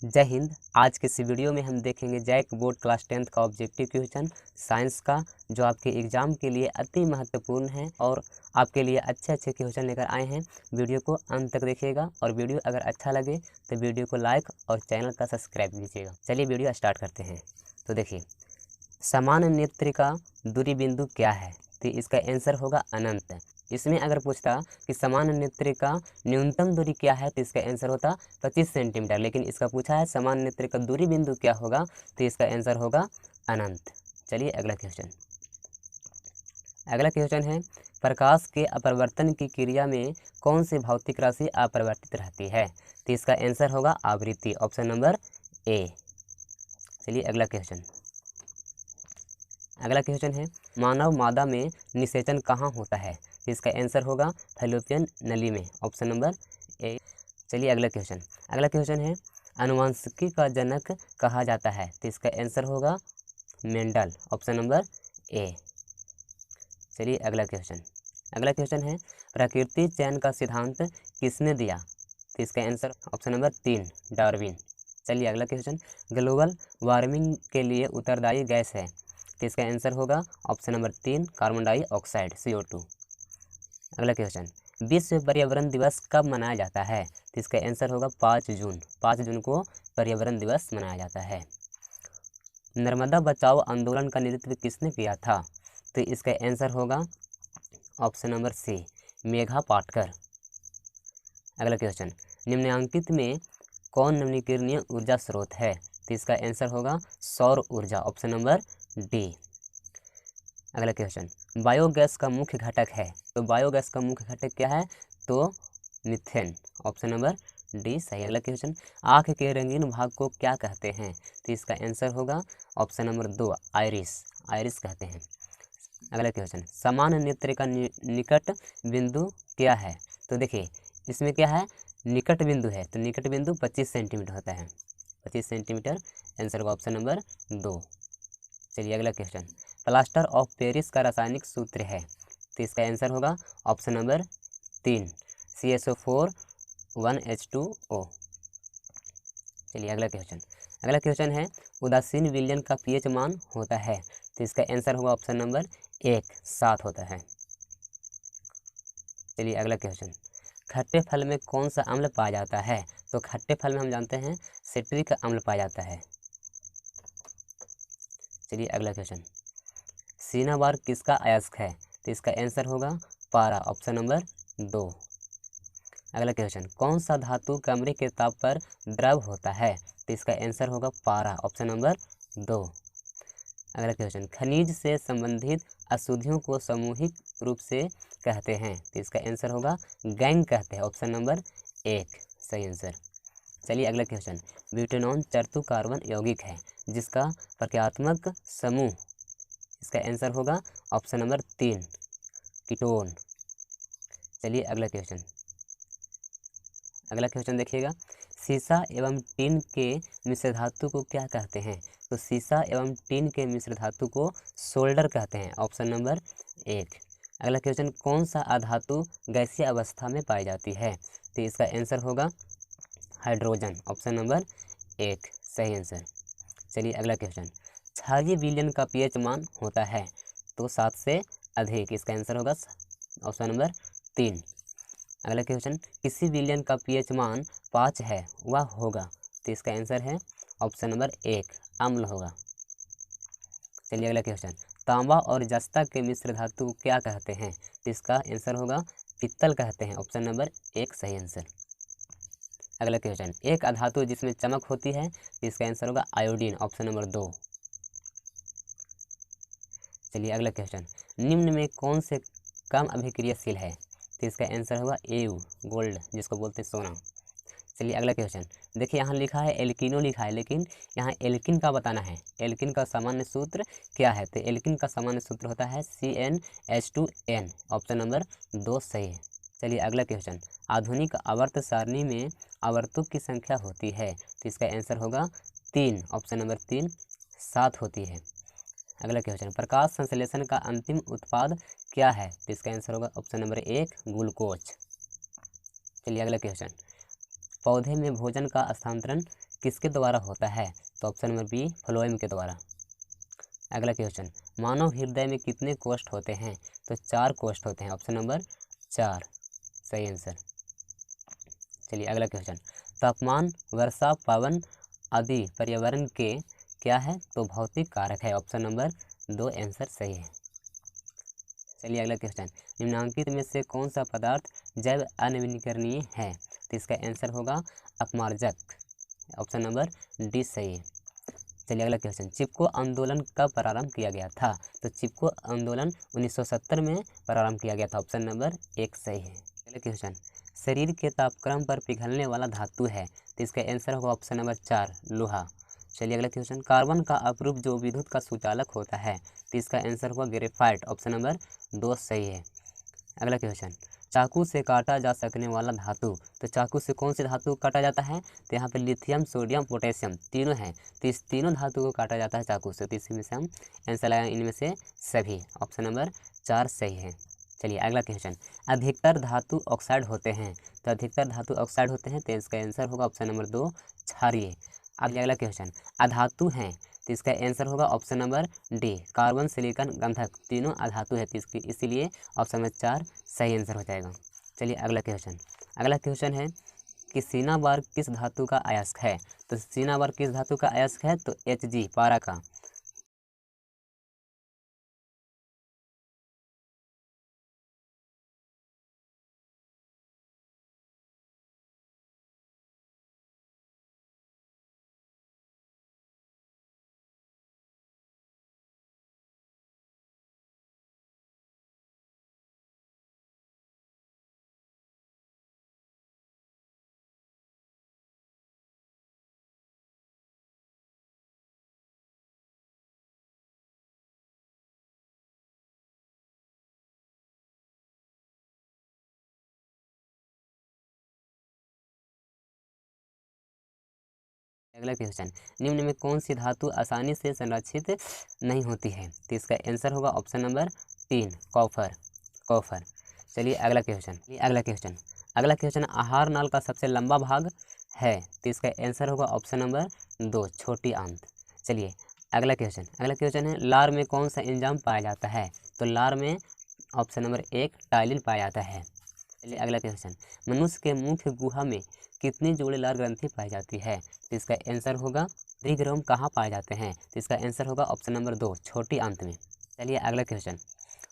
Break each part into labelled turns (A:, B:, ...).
A: जय हिंद। आज के इस वीडियो में हम देखेंगे जैक बोर्ड क्लास 10th का ऑब्जेक्टिव क्वेश्चन साइंस का, जो आपके एग्जाम के लिए अति महत्वपूर्ण है और आपके लिए अच्छे क्वेश्चन लेकर आए हैं। वीडियो को अंत तक देखिएगा और वीडियो अगर अच्छा लगे तो वीडियो को लाइक और चैनल का सब्सक्राइब कीजिएगा। चलिए वीडियो स्टार्ट करते हैं। तो देखिए, समान नेत्र का दूरी बिंदु क्या है? तो इसका आंसर होगा अनंत। इसमें अगर पूछता कि समान नेत्र का न्यूनतम दूरी क्या है तो इसका आंसर होता 25 सेंटीमीटर, लेकिन इसका पूछा है समान नेत्र का दूरी बिंदु क्या होगा तो इसका आंसर होगा अनंत। चलिए अगला क्वेश्चन है, प्रकाश के अपवर्तन की क्रिया में कौन सी भौतिक राशि अपरिवर्तित रहती है? तो इसका आंसर होगा आवृत्ति, ऑप्शन नंबर ए। चलिए अगला क्वेश्चन है, मानव मादा में निषेचन कहाँ होता है? तो इसका आंसर होगा फैलोपियन नली में, ऑप्शन नंबर ए। चलिए अगला क्वेश्चन है, आनुवंशिकी का जनक कहा जाता है? तो इसका आंसर होगा मेंडल, ऑप्शन नंबर ए। चलिए अगला क्वेश्चन है, प्रकृति चयन का सिद्धांत किसने दिया? तो इसका आंसर ऑप्शन नंबर 3, डार्विन। चलिए अगला क्वेश्चन, ग्लोबल वार्मिंग के लिए उत्तरदायी गैस है? तो इसका आंसर होगा option number 3, carbon dioxide, CO2। अगला क्वेश्चन, विश्व पर्यावरण दिवस कब मनाया जाता है? तो इसका आंसर होगा 5 जून। 5 जून को पर्यावरण दिवस मनाया जाता है। नर्मदा बचाओ आंदोलन का नेतृत्व किसने किया था? तो इसका आंसर होगा option number C, Medha Patkar. अगला क्वेश्चन, निम्नलिखित में कौन नवीकरणीय ऊर्जा स्रोत है? तो इसका आंसर होगा सौर ऊर्जा, ऑप्शन नंबर डी। अगला क्वेश्चन, बायोगैस का मुख्य घटक है? तो बायोगैस का मुख्य घटक क्या है? तो मीथेन, ऑप्शन नंबर डी सही। अगला क्वेश्चन, आँख के रंगीन भाग को क्या कहते हैं? तो इसका आंसर होगा ऑप्शन नंबर 2, आइरिस कहते हैं। अगला क्वेश्चन, समान नेत्र का निकट बिंदु क्या है? तो देखिए इसमें क्या है, निकट बिंदु है, तो निकट बिंदु 25 सेंटीमीटर होता है, 25 सेंटीमीटर। आंसर होगा ऑप्शन नंबर 2। चलिए अगला क्वेश्चन, प्लास्टर ऑफ पेरिस का रासायनिक सूत्र है? तो इसका आंसर होगा ऑप्शन नंबर 3, CSO4 1H2O। चलिए अगला क्वेश्चन है, उदासीन विलयन का pH मान होता है? तो इसका आंसर होगा ऑप्शन नंबर 1, 7 होता है। चलिए अगला क्वेश्चन, खट्टे फल में कौन सा अम्ल पाया जाता है? तो खट्टे फल में हम जानते हैं सिट्रिक अम्ल पाया जाता है। चलिए अगला क्वेश्चन, सीना बार किसका अयस्क है? तो इसका आंसर होगा पारा, ऑप्शन नंबर 2। अगला क्वेश्चन, कौन सा धातु कमरे के ताप पर द्रव होता है? तो इसका आंसर होगा पारा, ऑप्शन नंबर 2। अगला क्वेश्चन, खनिज से संबंधित अशुद्धियों को सामूहिक रूप से कहते हैं? तो इसका आंसर होगा गैंग कहते हैं, ऑप्शन नंबर 1 सही आंसर। चलिए अगला क्वेश्चन, ब्यूटेनॉन चर्तु कार्बन यौगिक है जिसका प्रक्रियात्मक समूह? इसका आंसर होगा ऑप्शन नंबर 3, कीटोन। चलिए अगला क्वेश्चन देखिएगा, सीसा एवं टीन के मिश्र धातु को क्या कहते हैं? तो सीसा एवं टीन के मिश्र धातु को सोल्डर कहते हैं, ऑप्शन नंबर 1। अगला क्वेश्चन, कौन सा अधातु गैसीय अवस्था में पाई जाती है? तो इसका आंसर होगा हाइड्रोजन, ऑप्शन नंबर 1 सही आंसर। चलिए अगला क्वेश्चन, क्षारीय विलयन का pH मान होता है? तो 7 से अधिक, इसका आंसर होगा ऑप्शन नंबर 3। अगला क्वेश्चन, किसी विलयन का pH मान 5 है वह होगा? तो इसका आंसर है ऑप्शन नंबर 1, अम्ल होगा। चलिए अगला क्वेश्चन, तांबा और जस्ता के मिश्र धातु को क्या कहते हैं? तो इसका आंसर होगा पित्तल कहते हैं, ऑप्शन नंबर 1 सही आंसर। अगला क्वेश्चन, एक अधातु जिसमें चमक होती है? तो इसका आंसर होगा आयोडीन, ऑप्शन नंबर 2। चलिए अगला क्वेश्चन, निम्न में कौन से कम अभिक्रियाशील है? तो इसका आंसर होगा Au, गोल्ड जिसको बोलते हैं सोना। चलिए अगला क्वेश्चन, देखिए यहाँ लिखा है एल्किनो लिखा है, लेकिन यहाँ एल्किन का बताना है। एल्किन का सामान्य सूत्र क्या है? तो एल्किन का सामान्य सूत्र होता है CnH2n, ऑप्शन नंबर 2 सही है। चलिए अगला क्वेश्चन, आधुनिक आवर्त सारणी में आवर्तों की संख्या होती है? तो इसका आंसर होगा 3, ऑप्शन नंबर 3 7 होती है। अगला क्वेश्चन, प्रकाश संश्लेषण का अंतिम उत्पाद क्या है? तो इसका आंसर होगा ऑप्शन नंबर 1, ग्लूकोज। चलिए अगला क्वेश्चन, पौधे में भोजन का स्थानांतरण किसके द्वारा होता है? तो ऑप्शन नंबर बी फ्लोएम के द्वारा। अगला क्वेश्चन, मानव हृदय में कितने कोष्ठ होते हैं? तो 4 कोष्ठ होते हैं, ऑप्शन नंबर 4 सही आंसर। चलिए अगला क्वेश्चन, तापमान, वर्षा, पवन आदि पर्यावरण के क्या है? तो भौतिक कारक है, ऑप्शन नंबर 2 आंसर सही है। चलिए अगला क्वेश्चन, निम्नलिखित में से कौन सा पदार्थ जैव अनवीनीकरणीय है? तो इसका आंसर होगा अपमार्जक, ऑप्शन नंबर डी सही है। चलिए अगला क्वेश्चन, चिपको आंदोलन कब प्रारंभ किया गया था? तो चिपको आंदोलन 1970 में प्रारंभ किया गया था, ऑप्शन नंबर 1 सही है। अगला क्वेश्चन, शरीर के तापक्रम पर पिघलने वाला धातु है? तो इसका आंसर होगा ऑप्शन नंबर 4 लोहा। चलिए अगला क्वेश्चन, कार्बन का अपरूप जो विद्युत का सुचालक होता है? तो इसका आंसर होगा ग्रेफाइट, ऑप्शन नंबर 2 सही है। अगला क्वेश्चन, चाकू से काटा जा सकने वाला धातु? तो चाकू से कौन सी धातु काटा जाता है? तो यहाँ पे लिथियम, सोडियम, पोटेशियम तीनों हैं, तो इस तीनों धातु को काटा जाता है चाकू से, तो इसी में से हम आंसर लगाएं इनमें से सभी, ऑप्शन नंबर 4 सही है। चलिए अगला क्वेश्चन, अधिकतर धातु ऑक्साइड होते हैं? तो अधिकतर धातु ऑक्साइड होते हैं, तो इसका आंसर होगा ऑप्शन नंबर 2 क्षारीय। अगला क्वेश्चन, अधातु हैं? तो इसका आंसर होगा option number D carbon, silicon, गंधक तीनों अधातु है, तो इसकी इसीलिए ऑप्शन नंबर 4 सही आंसर हो जाएगा। चलिए अगला क्वेश्चन है कि सीना बार किस धातु का अयस्क है? तो सीना बार किस धातु का अयस्क है? तो Hg पारा का। अगला क्वेश्चन, निम्न में कौन सी धातु आसानी से संरक्षित नहीं होती है? तो इसका आंसर होगा ऑप्शन नंबर 3 कॉपर। चलिए अगला क्वेश्चन, आहार नाल का सबसे लंबा भाग है? तो इसका आंसर होगा ऑप्शन नंबर 2 छोटी आंत। चलिए अगला क्वेश्चन है, लार में कौन सा एंजाइम पाया जाता है? तो लार में ऑप्शन नंबर 1 टाइलिन पाया जाता है। चलिए अगला क्वेश्चन, मनुष्य के मुख्य गुहा में कितनी जोड़े लार ग्रंथि पाई जाती है? तो इसका आंसर होगा त्रिग्रम कहाँ पाए जाते हैं? तो इसका आंसर होगा ऑप्शन नंबर 2 छोटी आंत में। चलिए अगला क्वेश्चन,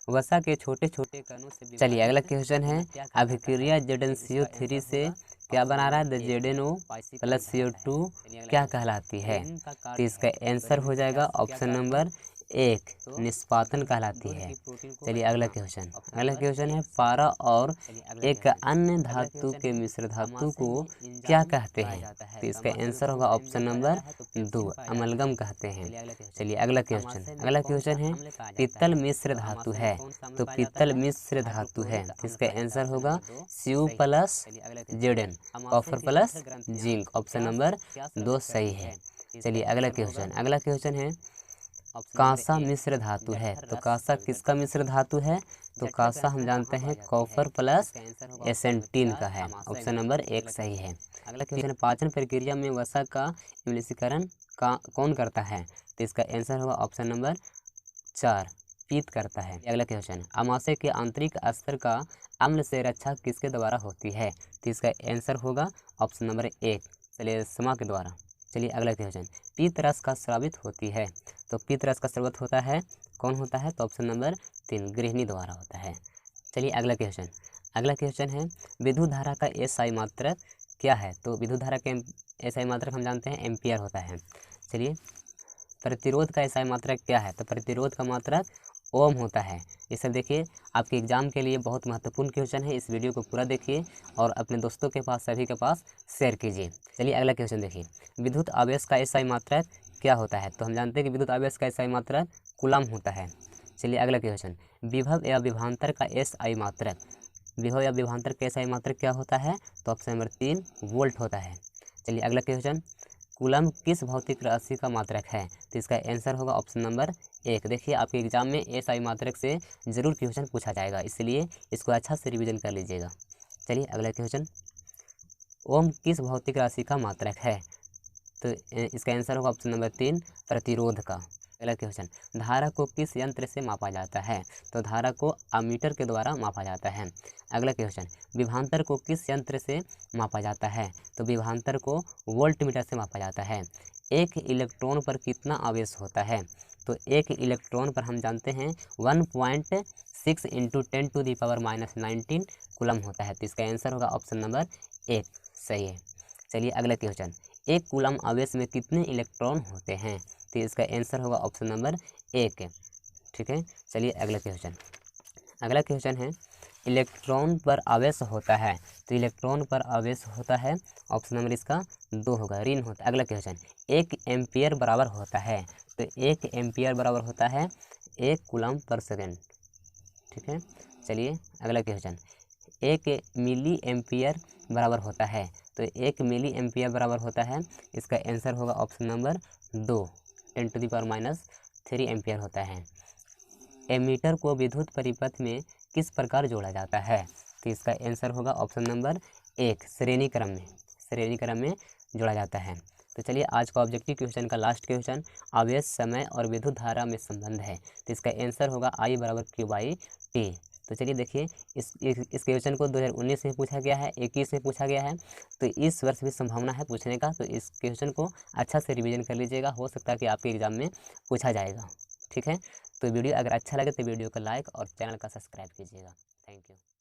A: वसा के छोटे छोटे कणों से चलिए अगला क्वेश्चन है, अभिक्रिया ZnCO3 से क्या बना रहा है? द ZnO प्लस CO2 क्या कहलाती है? तो इसका आंसर हो जाएगा ऑप्शन नंबर 1 निष्पादन कहलाती है। चलिए अगला क्वेश्चन है, पारा और एक अन्य धातु के मिश्र धातु को क्या कहते हैं? तो इसका आंसर होगा ऑप्शन नंबर 2 अमलगम कहते हैं। चलिए अगला क्वेश्चन है, पीतल मिश्र धातु है? तो पीतल मिश्र धातु है, इसका आंसर होगा Cu plus Zn copper plus zinc, option number 2 सही है। चलिए अगला क्वेश्चन है, कांसा मिश्र धातु है? तो कांसा किसका मिश्र धातु है? तो कांसा हम जानते हैं कॉपर प्लस एसेंटीन का है, ऑप्शन नंबर 1 सही है। अगला क्वेश्चन, पाचन प्रक्रिया में वसा का एम्लीफिकेशन कौन करता है? तो इसका आंसर होगा ऑप्शन नंबर 4 पीत करता है। अगला क्वेश्चन, अमाशय के आंतरिक स्तर का अम्ल से रक्षा किसके द्वारा होती है? तो इसका आंसर होगा ऑप्शन नंबर 1 श्लेष्मा के द्वारा। चलिए अगला क्वेश्चन, पीत रस का स्रावित होती है? तो पीत रस का स्रावित होता है कौन होता है? तो ऑप्शन नंबर 3 गृहिणी द्वारा होता है। चलिए अगला क्वेश्चन है, विद्युत धारा का एसआई मात्रक क्या है? तो विद्युत धारा के एसआई मात्रक हम जानते हैं एम्पियर होता है। चलिए प्रतिरोध का एसआई मात्रक क्या है? तो प्रतिरोध का मात्रक ओम होता है। इसे देखिए, आपके एग्जाम के लिए बहुत महत्वपूर्ण क्वेश्चन है, इस वीडियो को पूरा देखिए और अपने दोस्तों के पास सभी के पास शेयर कीजिए। चलिए अगला क्वेश्चन देखिए, विद्युत आवेश का एसआई मात्रक क्या होता है? तो हम जानते हैं कि विद्युत आवेश का एसआई मात्रक कूलम होता है। चलिए अगला क्वेश्चन, विभव या विभवांतर का एसआई मात्रक का एसआई मात्रक क्या होता है? तो ऑप्शन नंबर 3 वोल्ट होता है। चलिए अगला क्वेश्चन, कूलम किस भौतिक राशि का मात्रक है? तो इसका आंसर होगा ऑप्शन नंबर 1। देखिए आपके एग्जाम में एसआई मात्रक से जरूर क्वेश्चन पूछा जाएगा, इसलिए इसको अच्छा से रिवीजन कर लीजिएगा। चलिए अगला क्वेश्चन, ओम किस भौतिक राशि का मात्रक है? तो इसका आंसर होगा ऑप्शन नंबर 3 प्रतिरोध का। अगला क्वेश्चन, धारा को किस यंत्र से मापा जाता है? तो धारा को अमीटर के द्वारा मापा जाता है। अगला क्वेश्चन, विभवांतर को किस यंत्र से मापा जाता है? तो विभवांतर को वोल्टमीटर से मापा जाता है। एक इलेक्ट्रॉन पर कितना आवेश होता है? तो एक इलेक्ट्रॉन पर हम जानते हैं 1.6 × 10⁻⁻19 कूलम होता है। तो इसका आंसर होगा ऑप्शन नंबर 1 सही है। चलिए अगला क्वेश्चन, एक कूलम आवेश में कितने इलेक्ट्रॉन होते हैं? तो इसका आंसर होगा ऑप्शन नंबर 1। ठीक है, चलिए अगला क्वेश्चन। अगला क्वेश्चन है, इलेक्ट्रॉन पर आवेश होता है। तो इलेक्ट्रॉन पर आवेश होता है, ऑप्शन नंबर इसका 2 होगा, ऋण होता है। अगला क्वेश्चन, 1 एम्पियर बराबर होता है। तो 1 एम्पियर बराबर होता है 1 कूलम पर सेकेंड। ठीक है, चलिए अगला क्वेश्चन, 1 मिली एम्पियर बराबर होता है। तो 1 मिली एम्पियर बराबर होता है, इसका आंसर होगा ऑप्शन नंबर 2 10⁻³ एम्पियर होता है। एमीटर को विद्युत परिपथ में किस प्रकार जोड़ा जाता है? तो इसका आंसर होगा ऑप्शन नंबर 1 श्रेणी क्रम में जोड़ा जाता है। तो चलिए आज का ऑब्जेक्टिव क्वेश्चन का लास्ट क्वेश्चन, आवेश, समय और विद्युत धारा में संबंध है। तो इसका आंसर होगा I = Q/T। तो चलिए देखिए, इस क्वेश्चन को 2019 में पूछा गया है, 21 में पूछा गया है, तो इस वर्ष भी संभावना है पूछने का। तो इस क्वेश्चन को अच्छा से रिवीजन कर लीजिएगा, हो सकता है कि आपके एग्जाम में पूछा जाएगा। ठीक है, तो वीडियो अगर अच्छा लगे तो वीडियो को लाइक और चैनल का सब्सक्राइब कीजिएगा। Thank you.